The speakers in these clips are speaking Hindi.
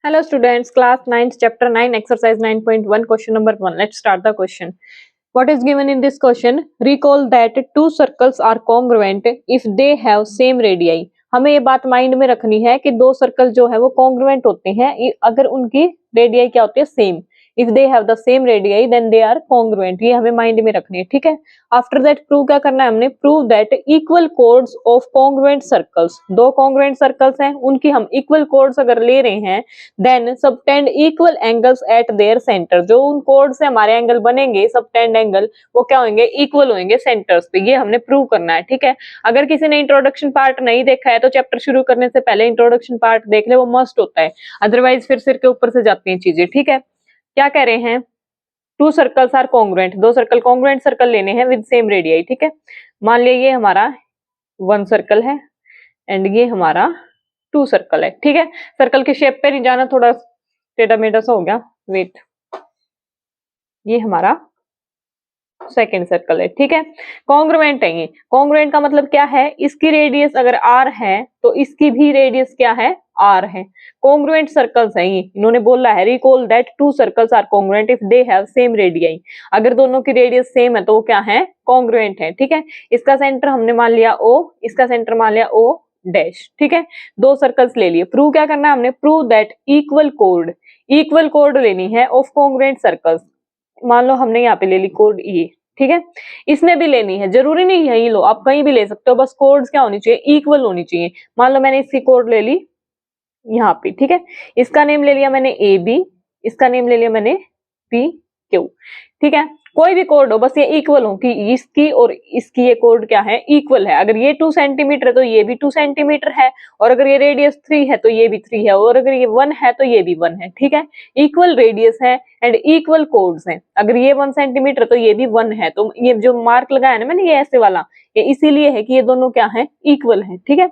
Hello students, class 9th chapter 9 exercise 9.1 question number 1. Let's start the question. What is given in this question? Recall that two circles are congruent if they have same radii. हमें ये बात माइंड में रखनी है कि दो सर्कल जो है वो कॉन्ग्रुएंट होते हैं अगर उनकी रेडियाई क्या होती है same. If they have the same radii then they are congruent. ये हमें माइंड में रखनी है. ठीक है. आफ्टर दैट प्रूव क्या करना है हमने? Prove that equal chords of congruent circles. दो कॉन्ग्रुएंट सर्कल्स हैं उनकी हम इक्वल कोड्स अगर ले रहे हैं then subtend equal angles at their centre. जो उन कोड से हमारे एंगल बनेंगे सबटेंड एंगल वो क्या होंगे? इक्वल होंगे सेंटर्स पे. ये हमने प्रूव करना है. ठीक है. अगर किसी ने इंट्रोडक्शन पार्ट नहीं देखा है तो चैप्टर शुरू करने से पहले इंट्रोडक्शन पार्ट देख ले, वो मस्ट होता है. अदरवाइज फिर सिर के ऊपर से जाती हैं चीजें. ठीक है. क्या कह रहे हैं? Two circles are congruent. दो सर्कल कॉन्ग्रुएंट सर्कल लेने हैं विद सेम रेडियाई. ठीक है. मान लिया ये हमारा वन सर्कल है एंड ये हमारा टू सर्कल है. ठीक है. सर्कल के शेप पे नहीं जाना, थोड़ा टेढ़ा मेढ़ा सा हो गया. वेट, ये हमारा सेकेंड सर्कल है. ठीक है. कॉन्ग्रुएंट है. ये कॉन्ग्रुएंट का मतलब क्या है? इसकी रेडियस अगर आर है तो इसकी भी रेडियस क्या है? आर है. कॉन्ग्रुएंट सर्कल्स है ये. इन्होंने बोला है recall that two circles are congruent if they have same radii. अगर दोनों की रेडियस सेम है तो वो क्या है? कॉन्ग्रुएंट है. ठीक है. इसका सेंटर हमने मान लिया ओ, इसका सेंटर मान लिया ओ डैश. ठीक है. दो सर्कल्स ले लिए. प्रूव क्या करना है हमने? प्रूव दैट इक्वल कोड लेनी है ऑफ कॉन्ग्रुएंट सर्कल्स. मान लो हमने यहाँ पे ले ली कोड ये. ठीक है. इसमें भी लेनी है, जरूरी नहीं यही लो, आप कहीं भी ले सकते हो, बस कोड्स क्या होनी चाहिए? इक्वल होनी चाहिए. मान लो मैंने इसकी कोड ले ली यहाँ पे. ठीक है. इसका नेम ले लिया मैंने ए बी, इसका नेम ले लिया मैंने पी क्यू. ठीक है. कोई भी कोड हो, बस ये इक्वल हो कि इसकी और इसकी ये कोड क्या है? इक्वल है. अगर ये 2 सेंटीमीटर है तो ये भी 2 सेंटीमीटर है, और अगर ये रेडियस 3 है तो ये भी 3 है, और अगर ये 1 है तो ये भी 1 है. ठीक है. इक्वल रेडियस है एंड इक्वल कोड्स हैं. अगर ये 1 सेंटीमीटर तो ये भी 1 है. तो ये जो मार्क लगाया ना मैंने, ये ऐसे वाला, ये इसीलिए है कि ये दोनों क्या है? इक्वल है. ठीक है.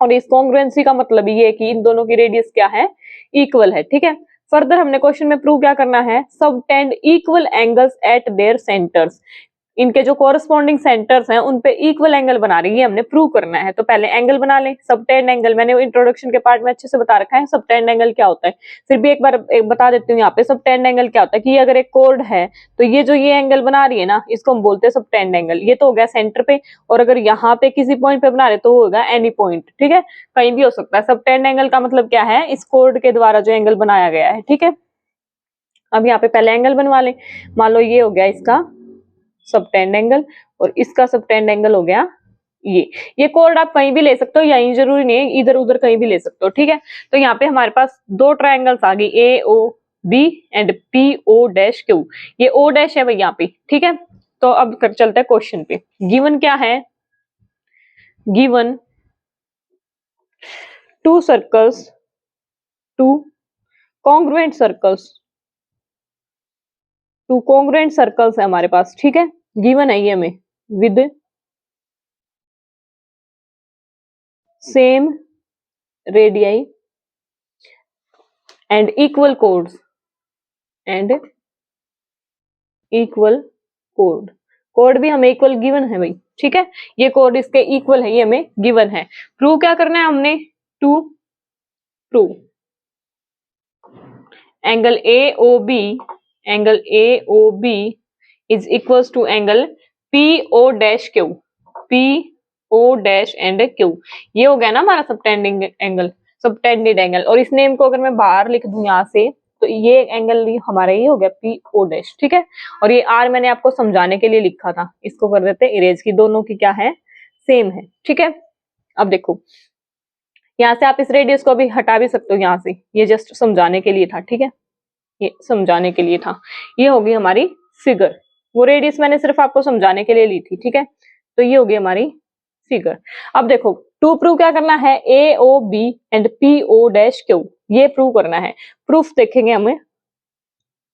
और इस कॉन्ग्रुएंसी का मतलब ये है कि इन दोनों की रेडियस क्या है? इक्वल है. ठीक है. फर्दर हमने क्वेश्चन में प्रूव क्या करना है? Subtend equal angles at there centres. इनके जो कोरस्पॉन्डिंग सेंटर्स हैं उन पे इक्वल एंगल बना रही है, हमने प्रूव करना है. तो पहले एंगल बना लें. सबटेंड एंगल मैंने इंट्रोडक्शन के पार्ट में अच्छे से बता रखा है सबटेंड एंगल क्या होता है. फिर भी एक बार बता देती हूँ यहाँ पे. सबटेंड एंगल क्या होता है कि अगर एक कोड है तो ये जो ये एंगल बना रही है ना, इसको हम बोलते हैं सबटेंड एंगल. ये तो हो गया सेंटर पे, और अगर यहाँ पे किसी पॉइंट पे बना रहे तो वो होगा एनी पॉइंट. ठीक है. कहीं भी हो सकता है. सबटेंड एंगल का मतलब क्या है? इस कोड के द्वारा जो एंगल बनाया गया है. ठीक है. अब यहाँ पे पहले एंगल बनवा लें. मान लो ये हो गया इसका सबटेंड एंगल और इसका सबटेंड एंगल हो गया ये कोड आप कहीं भी ले सकते हो, यही जरूरी नहीं है, इधर उधर कहीं भी ले सकते हो. ठीक है. तो यहाँ पे हमारे पास दो ट्रायंगल्स आ गई, A O B and P O dash Q. ये ओ डैश है भाई यहाँ पे. ठीक है. तो अब कर चलते हैं क्वेश्चन पे. गिवन क्या है? Given to circles, two congruent circles है हमारे पास. ठीक है. गिवन है ये हमें with same radii and equal codes code भी हमें इक्वल गिवन है भाई. ठीक है. ये कोड इसके इक्वल है, ये हमें गिवन है. प्रूव क्या करना है हमने? To prove angle A O B is equals to angle P O dash Q. P O dash and Q. ये हो गया ना हमारा सबटेंडेड एंगल. और इस नेम को अगर मैं बाहर लिख दूं यहाँ से तो ये एंगल हमारा ये हो गया पी ओ डैश. ठीक है. और ये आर मैंने आपको समझाने के लिए लिखा था, इसको कर देते इरेज की. दोनों की क्या है? सेम है. ठीक है. अब देखो यहाँ से आप इस रेडियस को भी हटा भी सकते हो यहाँ से, ये जस्ट समझाने के लिए था. ठीक है. ये समझाने के लिए था. ये होगी हमारी फिगर. वो रेडियस मैंने सिर्फ आपको समझाने के लिए ली थी. ठीक है. तो ये होगी हमारी फिगर. अब देखो टू प्रूव क्या करना है? A O B and P O dash Q. ये प्रूव करना है. प्रूफ देखेंगे हमें.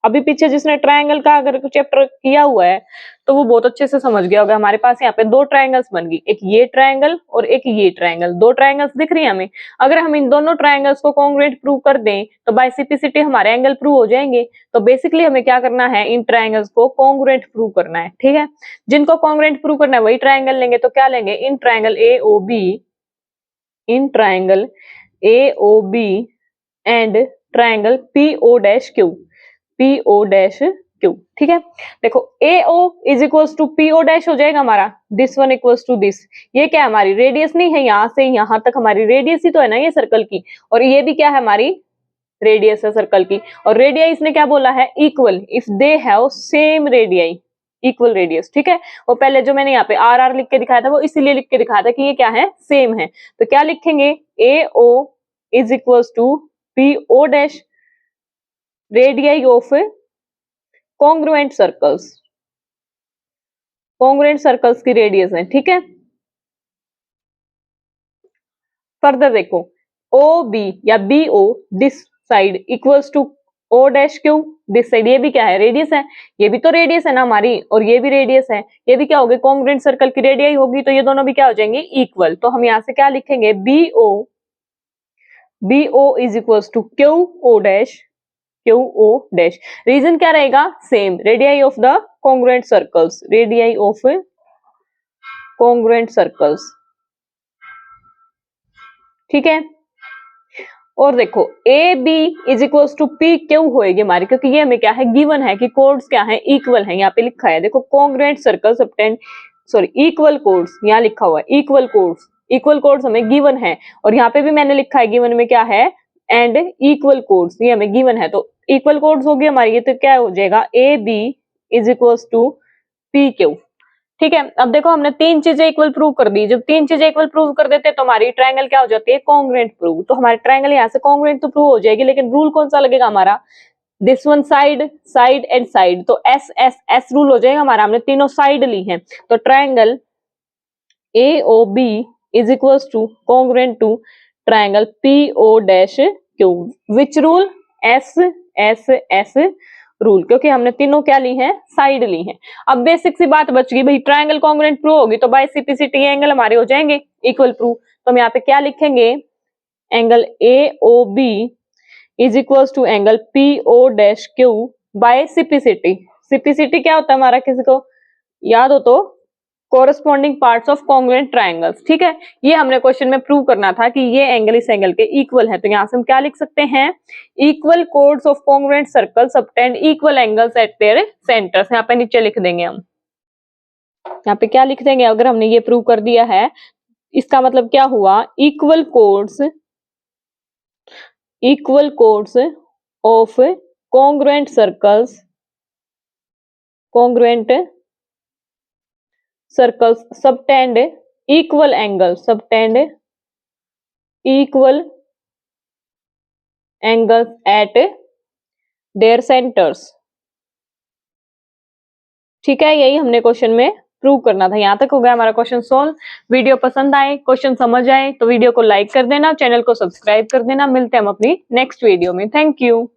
अभी पीछे जिसने ट्रायंगल का अगर चैप्टर किया हुआ है तो वो बहुत अच्छे से समझ गया होगा. हमारे पास यहाँ पे दो ट्रायंगल्स बन गई, एक ये ट्रायंगल और एक ये ट्रायंगल. दो ट्रायंगल्स दिख रही है हमें. अगर हम इन दोनों ट्रायंगल्स को कॉन्ग्रुएंट प्रूव कर दें तो बाय सिंपलिसिटी हमारे एंगल प्रूव हो जाएंगे. तो बेसिकली हमें क्या करना है? इन ट्रायंगल्स को कॉन्ग्रुएंट प्रूव करना है. ठीक है. जिनको कॉन्ग्रुएंट प्रूव करना है वही ट्रायंगल लेंगे. तो क्या लेंगे? In triangle A O B and triangle PO dash Q, PO dash Q। ठीक है, देखो AO is equals to PO dash हो जाएगा हमारा, this one equals to this. ये क्या है, हमारी रेडियस नहीं है, यहां से यहां तक हमारी रेडियस ही तो है ना ये सर्कल की, और ये भी क्या है, हमारी रेडियस है सर्कल की। और रेडियस इसने क्या बोला है, equal, if they have same radius, equal radius. ठीक है, वो पहले जो मैंने यहाँ पे RR लिख के दिखाया था वो इसीलिए लिख के दिखाया था कि ये क्या है, सेम है। तो क्या लिखेंगे, AO is equals to PO dash radius of congruent circles, congruent circles की रेडियस है। ठीक है, फर्दर देखो OB या BO this side equals to O dash Q this side, ये भी क्या है, रेडियस है, ये भी तो रेडियस है ना हमारी, और ये भी रेडियस है, ये भी क्या होगी, कॉन्ग्रुएंट सर्कल की रेडियस होगी, तो ये दोनों भी क्या हो जाएंगे, इक्वल। तो हम यहाँ से क्या लिखेंगे, BO is equals to QO dash, QO dash. Reason क्या रहेगा, same, radius of the congruent circles, radius of congruent circles. ठीक है, और देखो AB is equals to PQ होएगी हमारी, क्योंकि ये हमें क्या है, गिवन है कि कोड्स क्या है, इक्वल है, यहाँ पे लिखा है देखो, congruent circles subtend, sorry equal codes, यहाँ लिखा हुआ है इक्वल कोड्स, इक्वल कोड्स हमें गिवन है, और यहाँ पे भी मैंने लिखा है गिवन में क्या है, एंड इक्वल कोड्स, ये हमें गिवन है, तो इक्वल कोड्स होगी हमारी, ये तो क्या हो जाएगा, AB is equals to PQ। ठीक है, अब देखो हमने तीन चीजें इक्वल प्रूव कर दी, जब तीन चीजें इक्वल प्रूव कर देते हैं तो हमारी ट्रायंगल क्या हो जाती है, कॉन्ग्रुएंट प्रूव। तो हमारी ट्रायंगल यहाँ से कॉन्ग्रुएंट तो प्रूव हो जाएगी, लेकिन रूल कौन सा लगेगा हमारा, this one side, side and side, तो S रूल हो जाएगा हमारा, हमने तीनों साइड ली है। तो triangle AOB is equals to congruent to triangle PO dash Q, which rule, S rule, क्योंकि हमने तीनों क्या ली है, साइड ली है। अब बेसिक सी बात बच गई भाई, ट्रायंगल कॉन्ग्रुएंट प्रूव होगी तो बाय सिम्प्लिसिटी एंगल हमारे हो जाएंगे इक्वल प्रूव। तो हम यहाँ पे क्या लिखेंगे, angle AOB is equals to angle PO dash Q by simplicity. Simplicity क्या होता है हमारा, किसी को याद हो तो, corresponding parts of congruent triangles. ठीक है, ये हमने क्वेश्चन में प्रूव करना था कि ये एंगल इस एंगल के इक्वल है, तो यहाँ से हम क्या लिख सकते हैं, equal chords of congruent circle subtend equal angles at there centres. यहाँ पे नीचे लिख देंगे हम, यहाँ पे क्या लिख देंगे, अगर हमने ये प्रूव कर दिया है, इसका मतलब क्या हुआ, equal chords of congruent circles, congruent circles subtend equal angle, subtend equal angles at there centres. ठीक है, यही हमने क्वेश्चन में प्रूव करना था। यहाँ तक हो गया हमारा क्वेश्चन सॉल्व। वीडियो पसंद आए, क्वेश्चन समझ आए तो वीडियो को लाइक कर देना, चैनल को सब्सक्राइब कर देना। मिलते हैं हम अपनी नेक्स्ट वीडियो में। Thank you.